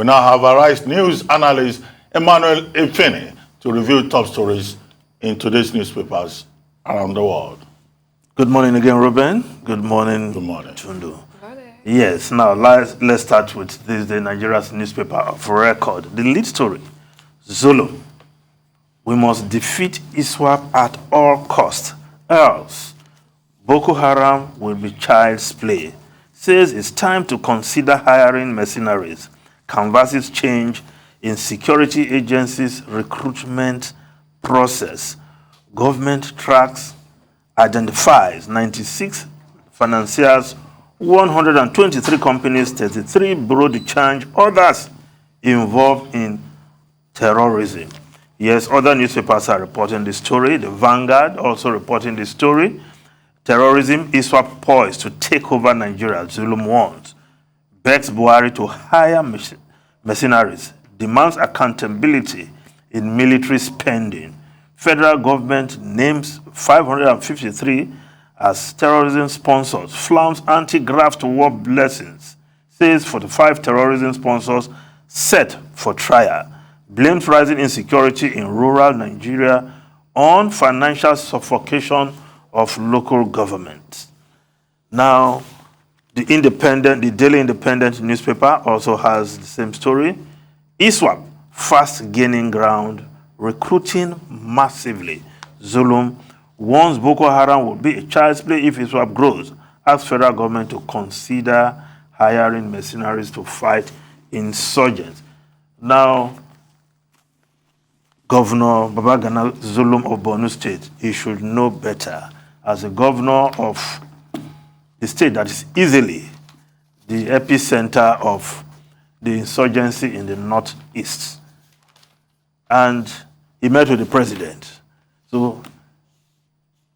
We now have Arise News analyst Emmanuel Efene to review top stories in today's newspapers around the world. Good morning again, Ruben. Good morning, Tundu. Yes, now let's start with this, the Nigeria's newspaper of record. The lead story, Zulum. We must defeat Iswap at all costs, else Boko Haram will be child's play. Says it's time to consider hiring mercenaries. Canvasses change in security agencies' recruitment process. Government tracks, identifies 96 financiers, 123 companies, 33 bureau de change, others involved in terrorism. Yes, other newspapers are reporting the story. The Vanguard also reporting the story. Terrorism, Iswap poised to take over Nigeria, Zulum warns. Begs Buhari to hire mercenaries, demands accountability in military spending. Federal government names 553 as terrorism sponsors, flaunts anti-graft war blessings, says 45 terrorism sponsors set for trial, blames rising insecurity in rural Nigeria on financial suffocation of local government. Now, the Daily Independent newspaper also has the same story. Iswap fast gaining ground, recruiting massively. Zulum warns Boko Haram will be a child's play if Iswap grows. Asks federal government to consider hiring mercenaries to fight insurgents. Now, Governor Babagana Zulum of Borno State, he should know better. As a governor of the state that is easily the epicenter of the insurgency in the northeast. And he met with the president. So,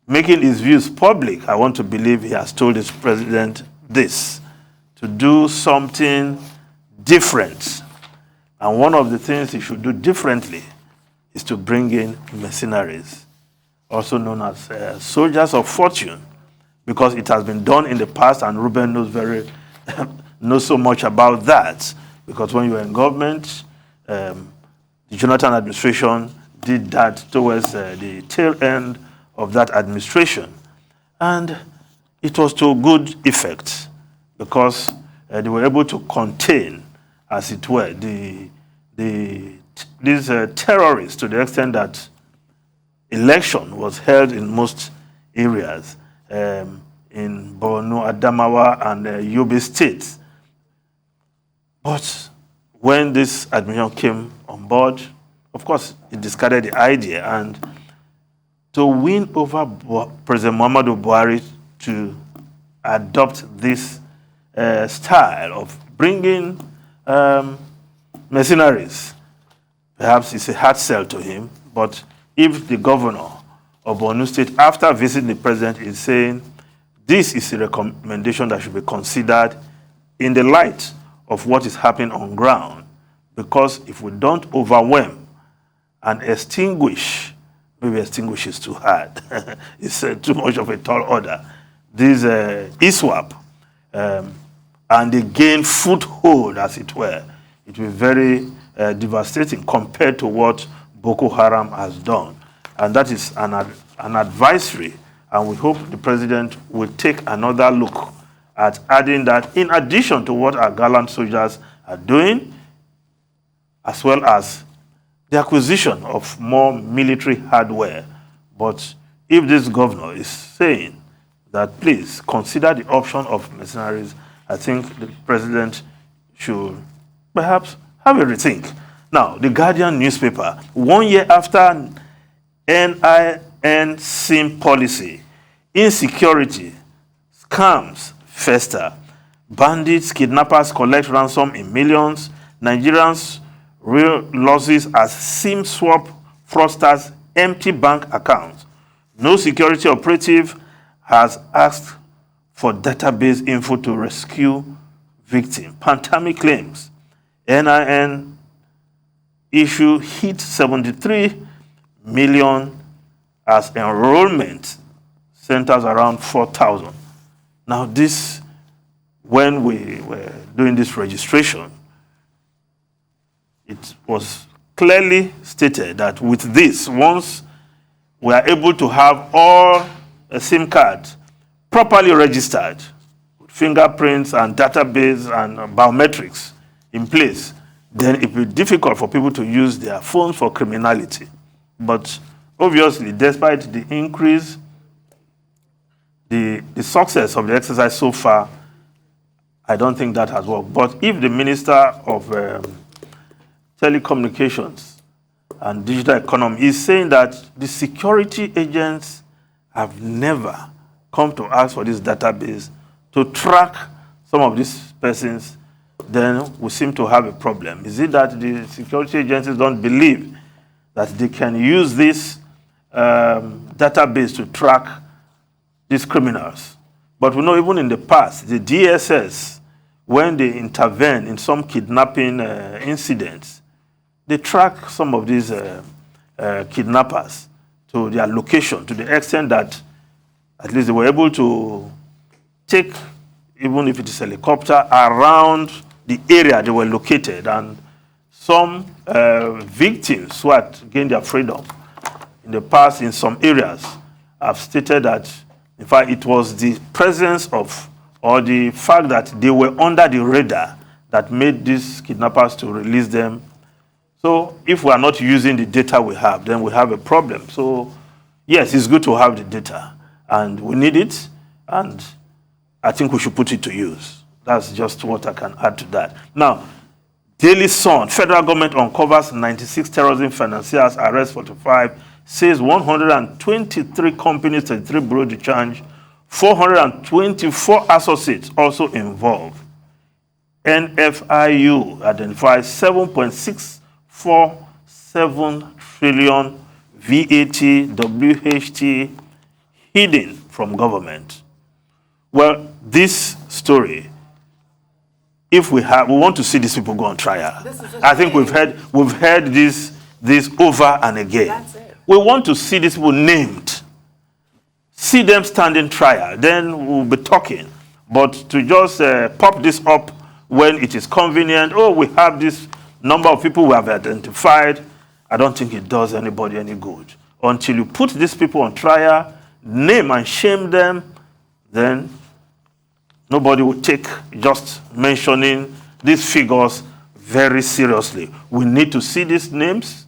making his views public, I want to believe he has told his president this, to do something different. And one of the things he should do differently is to bring in mercenaries, also known as soldiers of fortune, because it has been done in the past, and Ruben knows so much about that. Because when you were in government, the Jonathan administration did that towards the tail end of that administration, and it was to good effect because they were able to contain, as it were, these terrorists to the extent that election was held in most areas. In Borno, Adamawa, and Yobe states. But when this administration came on board, of course, it discarded the idea. And to win over President Muhammadu Buhari to adopt this style of bringing mercenaries, perhaps it's a hard sell to him. But if the governor of Borno State, after visiting the president, is saying this is a recommendation that should be considered in the light of what is happening on ground, because if we don't overwhelm and extinguish, maybe extinguish is too hard, it's too much of a tall order, this Iswap, and they gain foothold, as it were, it will be very devastating compared to what Boko Haram has done. And that is an advisory, and we hope the president will take another look at adding that in addition to what our gallant soldiers are doing, as well as the acquisition of more military hardware. But if this governor is saying that please consider the option of mercenaries, I think the president should perhaps have a rethink. Now, the Guardian newspaper, 1 year after NIN SIM policy, insecurity, scams fester, bandits, kidnappers collect ransom in millions, Nigerians' real losses as SIM swap fraudsters empty bank accounts. No security operative has asked for database info to rescue victim. Pandemic claims, NIN issue hit 73 million as enrollment centers around 4,000. Now this, when we were doing this registration, it was clearly stated that with this, once we are able to have all SIM cards properly registered, with fingerprints and database and biometrics in place, then it will be difficult for people to use their phones for criminality. But obviously, despite the increase, the success of the exercise so far, I don't think that has worked. But if the Minister of Telecommunications and Digital Economy is saying that the security agents have never come to ask for this database to track some of these persons, then we seem to have a problem. Is it that the security agencies don't believe that they can use this database to track these criminals? But we know even in the past, the DSS, when they intervene in some kidnapping incidents, they track some of these kidnappers to their location to the extent that at least they were able to take, even if it is helicopter, around the area they were located. And some victims who had gained their freedom in the past in some areas have stated that, in fact, it was the presence of, or the fact that they were under the radar that made these kidnappers to release them. So if we are not using the data we have, then we have a problem. So yes, it's good to have the data, and we need it, and I think we should put it to use. That's just what I can add to that. Now, Daily Sun, federal government uncovers 96 terrorism financiers, arrests 45, says 123 companies, 33 bureau de change, 424 associates also involved. NFIU identifies 7.647 trillion VAT, WHT hidden from government. Well, this story, if we want to see these people go on trial, I think we've heard this over and again. That's it. We want to see these people named, see them standing trial, then we'll be talking. But to just pop this up when it is convenient, oh, we have this number of people we have identified, I don't think it does anybody any good. Until you put these people on trial, name and shame them, then nobody will take just mentioning these figures very seriously. We need to see these names.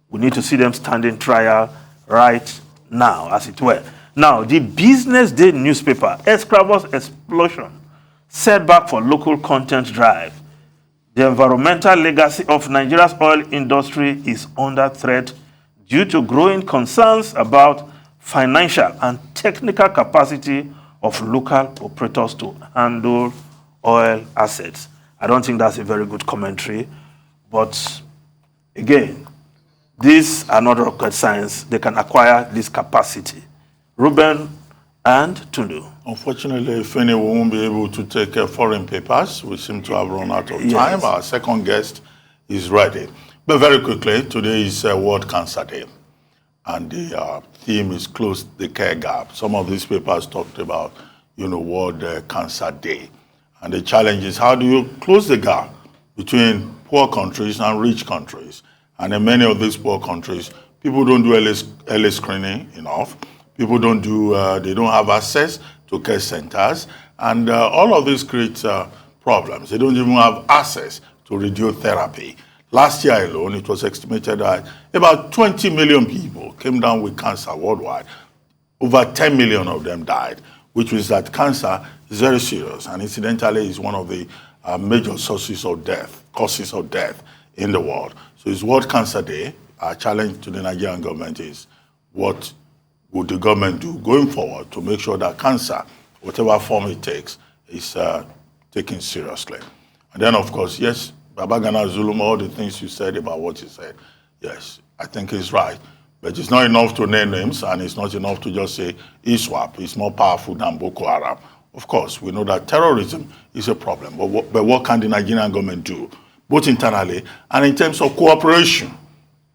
We need to see them standing trial right now, as it were. Now, the Business Day newspaper, Escravos explosion, setback for local content drive. The environmental legacy of Nigeria's oil industry is under threat due to growing concerns about financial and technical capacity of local operators to handle oil assets. I don't think that's a very good commentary, but again, these are not rocket science. They can acquire this capacity. Ruben and Tundu. Unfortunately, Fene won't be able to take foreign papers. We seem to have run out of time. Yes. Our second guest is ready. But very quickly, today is World Cancer Day. And the theme is Close the Care Gap. Some of these papers talked about, World Cancer Day. And the challenge is, how do you close the gap between poor countries and rich countries? And in many of these poor countries, people don't do early screening enough. People don't they don't have access to care centers. And all of this creates problems. They don't even have access to radiotherapy. Last year alone, it was estimated that about 20 million people came down with cancer worldwide. Over 10 million of them died, which means that cancer is very serious and incidentally is one of the major causes of death in the world. So it's World Cancer Day. Our challenge to the Nigerian government is, what would the government do going forward to make sure that cancer, whatever form it takes, is taken seriously? And then, of course, yes, Babagana Zulum, all the things you said about what you said, yes, I think he's right. But it's not enough to name names, and it's not enough to just say Iswap. It's more powerful than Boko Haram. Of course, we know that terrorism is a problem, but what can the Nigerian government do, both internally and in terms of cooperation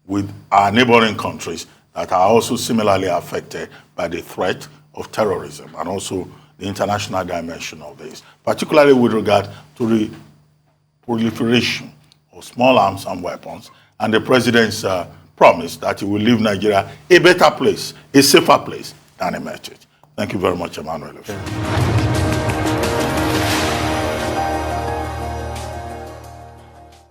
with our neighboring countries that are also similarly affected by the threat of terrorism and also the international dimension of this, particularly with regard to the proliferation of small arms and weapons, and the president's promise that he will leave Nigeria a better place, a safer place than he met it. Thank you very much, Emmanuel.